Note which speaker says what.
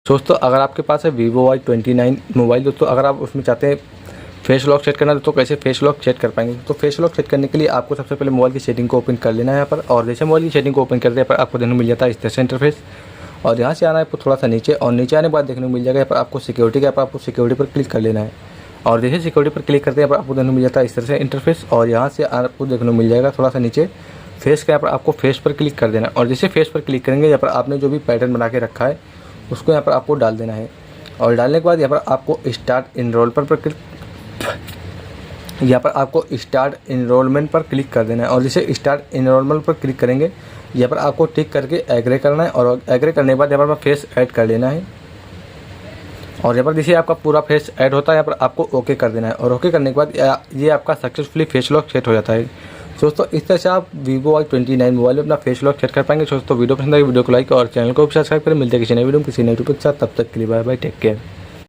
Speaker 1: दोस्तों अगर आपके पास है Vivo Y29 मोबाइल दोस्तों, अगर आप उसमें चाहते हैं फेस लॉक सेट करना तो कैसे फेस लॉक सेट कर पाएंगे। तो फेस लॉक सेट करने के लिए आपको सबसे पहले मोबाइल की सेटिंग को ओपन कर लेना है यहाँ पर, और जैसे मोबाइल की सेटिंग को ओपन करते हैं पर आपको देखने को मिल जाता है इस तरह से इंटरफेस। और यहाँ से आना है आपको थोड़ा सा नीचे, और नीचे आने के बाद देखने को मिल जाएगा यहाँ पर आपको सिक्योरिटी का, आपको सिक्योरिटी पर क्लिक कर लेना है। और जैसे सिक्योरिटी पर क्लिक करते हैं आपको देखने को मिल जाता है इस तरह से इंटरफेस। और यहाँ से आपको देखने को मिल जाएगा थोड़ा सा नीचे फेस का, यहाँ पर आपको फेस पर क्लिक कर देना है। और जैसे फेस पर क्लिक करेंगे यहाँ पर आपने जो भी पैटर्न बना के रखा है उसको यहाँ पर आपको डाल देना है। और डालने के बाद यहाँ पर आपको स्टार्ट इनरोलमेंट पर क्लिक कर देना है। और जैसे स्टार्ट इनरोलमेंट पर क्लिक करेंगे यहाँ पर आपको टिक करके एग्री करना है। और एग्री करने के बाद यहाँ पर फेस ऐड कर लेना है। और यहाँ पर जैसे आपका पूरा फेस ऐड होता है यहाँ पर आपको ओके कर देना है। और ओके करने के बाद ये आपका सक्सेसफुली फेस लॉक सेट हो जाता है। दोस्तों इस तरह से आप Vivo Y29 मोबाइल में अपना फेस लॉक सेट कर पाएंगे। दोस्तों वीडियो पसंद आई वीडियो को लाइक और चैनल को सब्सक्राइब करें। मिलते हैं किसी नए वीडियो में किसी नए टॉपिक के साथ, तब तक के लिए बाय बाय, टेक केयर।